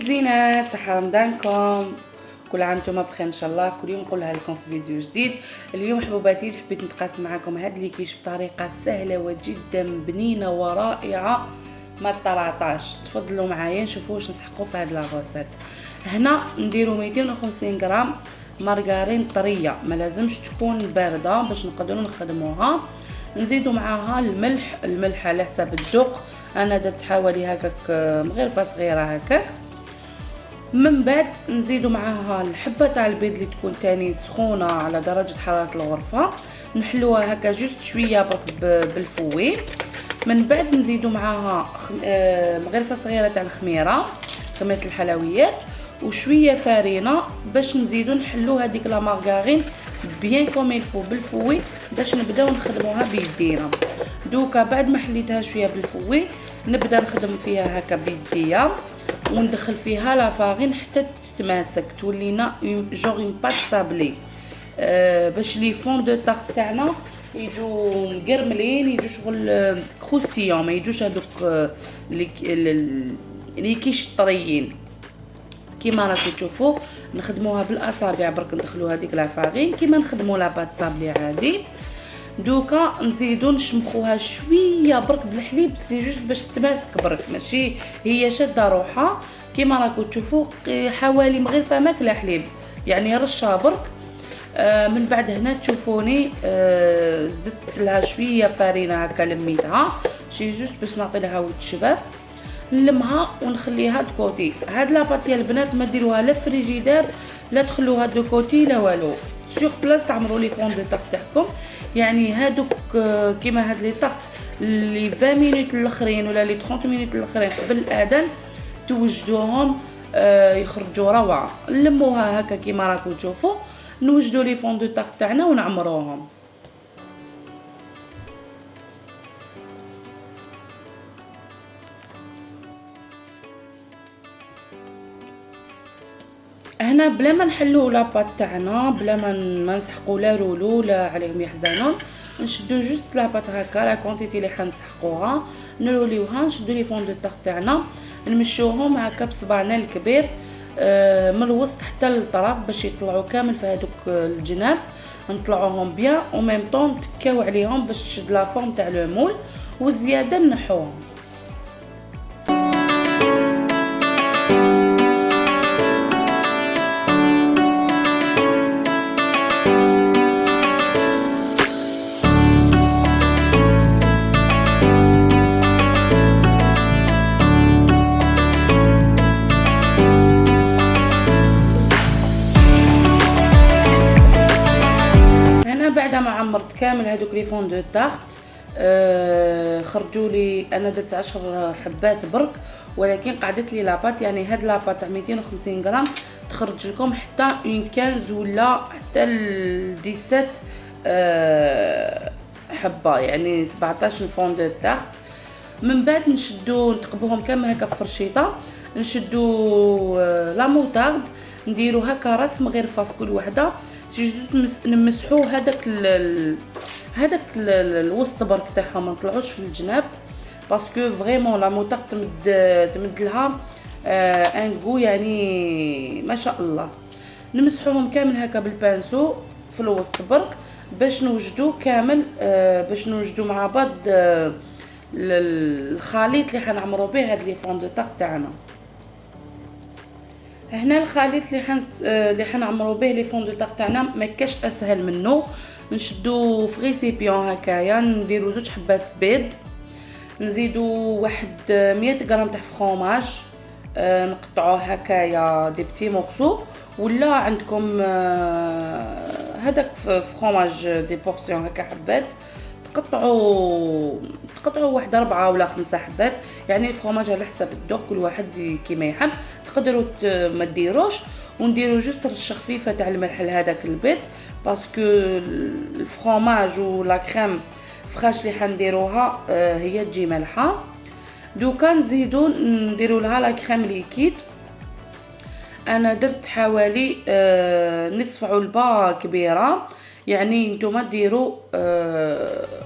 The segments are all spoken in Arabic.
زينات، صحة رمضانكم، كل عام وانتم بخير ان شاء الله. كل يوم نقولها لكم في فيديو جديد. اليوم حبوباتي حبيت نتقاسم معكم هاد لي كيش بطريقه سهله وجدا بنينه ورائعه ما طلعطاش. تفضلوا معايا نشوفوا واش نسحقوا في هاد لاغوسات. هنا نديروا 250 غرام مارغرين طريه، ما لازمش تكون بارده باش نقدروا نخدموها. نزيدوا معاها الملح على حسب الذوق. انا درت حوالي هكاك مغرفه صغيره هكاك. من بعد نزيدوا معاها الحبه تاع البيض اللي تكون تاني سخونه على درجه حراره الغرفه، نحلوها هكا جوست شويه برك بالفوي. من بعد نزيدوا معاها مغرفه صغيره تاع خميره الحلويات وشويه فرينه باش نزيدوا نحلو هذيك لا مارغرين بيان كوم يلفو بالفوي باش نبداو نخدموها بيدينا. دوكا بعد ما حليتها شويه بالفوي نبدا نخدم فيها هكا بيديا وندخل فيها لا فارين حتى تتماسك تولينا جوغ اون بات سابلي، باش لي فون دو طارت تاعنا يجوا مقرملين، يجوا شغل كروستيون، ما يجوش هذوك لي كيش طريين. كيما راكم تشوفوا نخدموها بالاصابع برك ندخلوا هذيك لا فارين كيما نخدموا لا بات سابلي عادي. دوكا نزيدو نشمخوها شويه برك بالحليب، سي جوست باش تماسك برك، ماشي هي شاده روحها. كيما راكم تشوفوا حوالي مغرفه ماكله حليب، يعني رشه برك. من بعد هنا تشوفوني زدت لها شويه فرينه هكا لميتها شي جوست باش نعطي لها ود شباب. نلمها ونخليها دكوتي. هاد لاباطيه البنات ما ديروها لا فريجيدير لا تخلوها دو كوتي لا والو، سور بلاص تعمروا لي فون دو طارت تاعكم. يعني هادوك كيما هاد لي طارت لي 20 مينوت الاخرين ولا لي 30 مينوت الاخرين قبل الاذان توجدوهم يخرجوا روعه. نلموها هكا كيما راكم تشوفوا، نوجدوا لي فون دو طارت تاعنا ونعمروهم. هنا بلا ما نحلو لاباط تاعنا، بلا ما نسحقوا لا رولو لا عليهم يحزنون، نشدو جوست لاباط هكا لا كونتيتي اللي حنسحقوها نروليوها، نشدو لي فون دو طارت تاعنا نمشوهم هكا بصبعنا الكبير من الوسط حتى للطرف باش يطلعوا كامل في هذوك الجناب، نطلعوهم بيان او ميم طون تكاو عليهم باش تشد لا فورم تاع لو مول، والزياده نحوهم. بعد ما عمرت كامل هذوك لي فون دو طارت خرجوا لي، انا درت 10 حبات برك، ولكن قعدت لي لاباط، يعني هاد لاباط تاع 250 غرام تخرج لكم حتى اون 15 ولا حتى 17 حبه، يعني 17 فون دو طارت. من بعد نشدو نتقبوهم كامل هكا بفرشيطه، نشدو لا موطارد نديرو هكا راس مغرفه في كل وحده، نمسحو هذاك الوسط برك تاعهم ما نطلعوش في الجناب، باسكو فريمون لا موطارد تمد لها ان غو يعني ما شاء الله. نمسحوهم كامل هكا بالبانسو في الوسط برك باش نوجدو كامل، باش نوجدو مع بعض الخليط اللي حنعمرو به هاد لي فون دو طارت تاعنا. هنا الخليط اللي حنعمرو به لي فون دو طارت تاعنا ما كاش اسهل منه. نشدو في ريسيبيون هكايا، نديرو 2 حبات بيض، نزيدو واحد 100 غرام تاع فروماج، نقطعوه هكايا دي بتي مورسو، ولا عندكم هذاك فروماج دي بورسيون هكا حبات تقطعوا واحد 4 ولا 5 حبات، يعني الفرماج على حسب الذوق كل واحد كيما يحب. تقدروا ما ديروش ونديروا جوست رشه خفيفه تاع الملح لهذاك البيض، باسكو الفرماج ولا كريم فريش اللي حنديروها هي تجي مالحه. دوكا نزيدوا نديروا لها لا كريم ليكيد. انا درت حوالي نصف علبه كبيره، يعني نتوما ديروا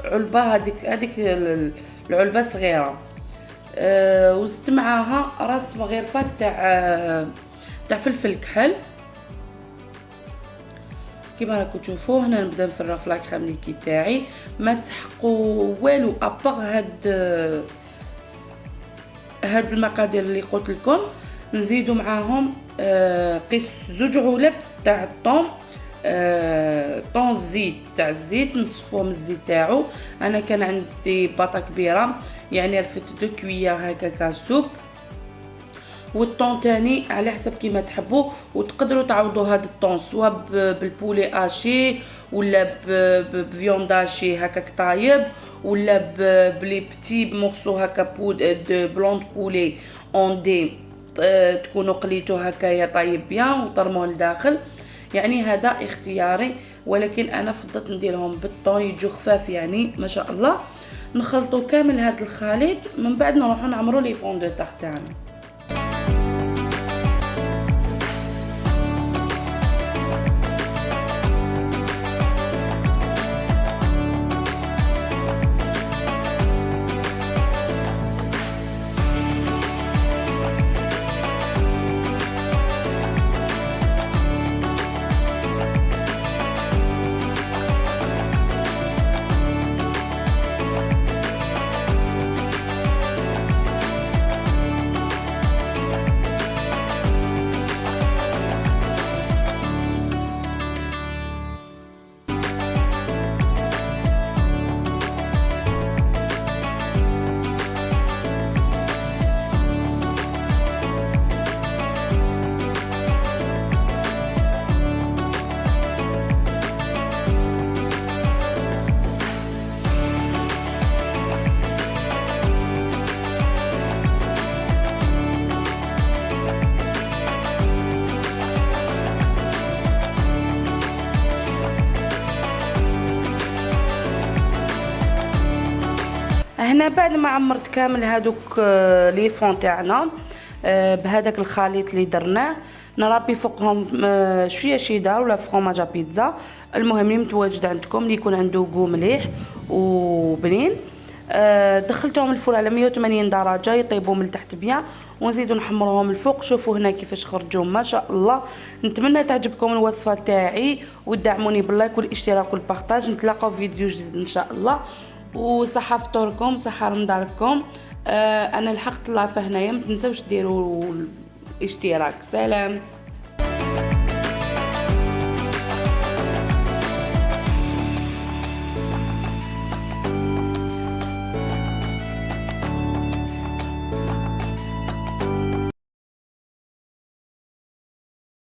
علبه هذيك العلبه صغيره. وزدت معاها راس مغرفه تاع فلفل كحل. كيما راكم تشوفوا هنا نبدا نفرغ في لاكريم ليكي تاعي. ما تحقوا والو ابار هاد المقادير اللي قلت لكم. نزيدوا معاهم قيس 2 علب تاع الطون، طون زيت تاع الزيت، نصفوه من الزيت تاعو. انا كان عندي باطه كبيره يعني رفدت 2 كويار هكاكا سوب. والطون تاني على حسب كيما تحبوا، وتقدروا تعوضوا هذا الطون سوا بالبولي اشي ولا بفيوند اشي هكاك طايب، ولا بلي بتي مورسو هكا دو بلوند بولي اون دي تكونوا قليتو هكايا طايب بيان وطرموه لداخل. يعني هذا اختياري، ولكن انا فضلت نديرهم بالطون يجوا خفاف يعني ما شاء الله. نخلطوا كامل هذا الخليط، من بعد نروحوا نعمروا لي فون دو تاغ تاعنا. هنا بعد ما عمرت كامل هادوك لي فون تاعنا بهذاك الخليط اللي درناه، نرابي فوقهم شويه شيدار ولا فرomاج بيتزا، المهم اللي متواجد عندكم اللي يكون عنده غو مليح وبنين. دخلتهم الفرن على 180 درجه يطيبوا من تحت بيان، ونزيدوا نحمروهم الفوق. شوفوا هنا كيفاش خرجوا ما شاء الله. نتمنى تعجبكم الوصفه تاعي، ودعموني باللايك والاشتراك والبارطاج. نتلاقاو في فيديو جديد ان شاء الله، وصحه فطوركم صحه رمضانكم. انا لحقت لايف هنايا، ما تنساوش ديروا الاشتراك. سلام.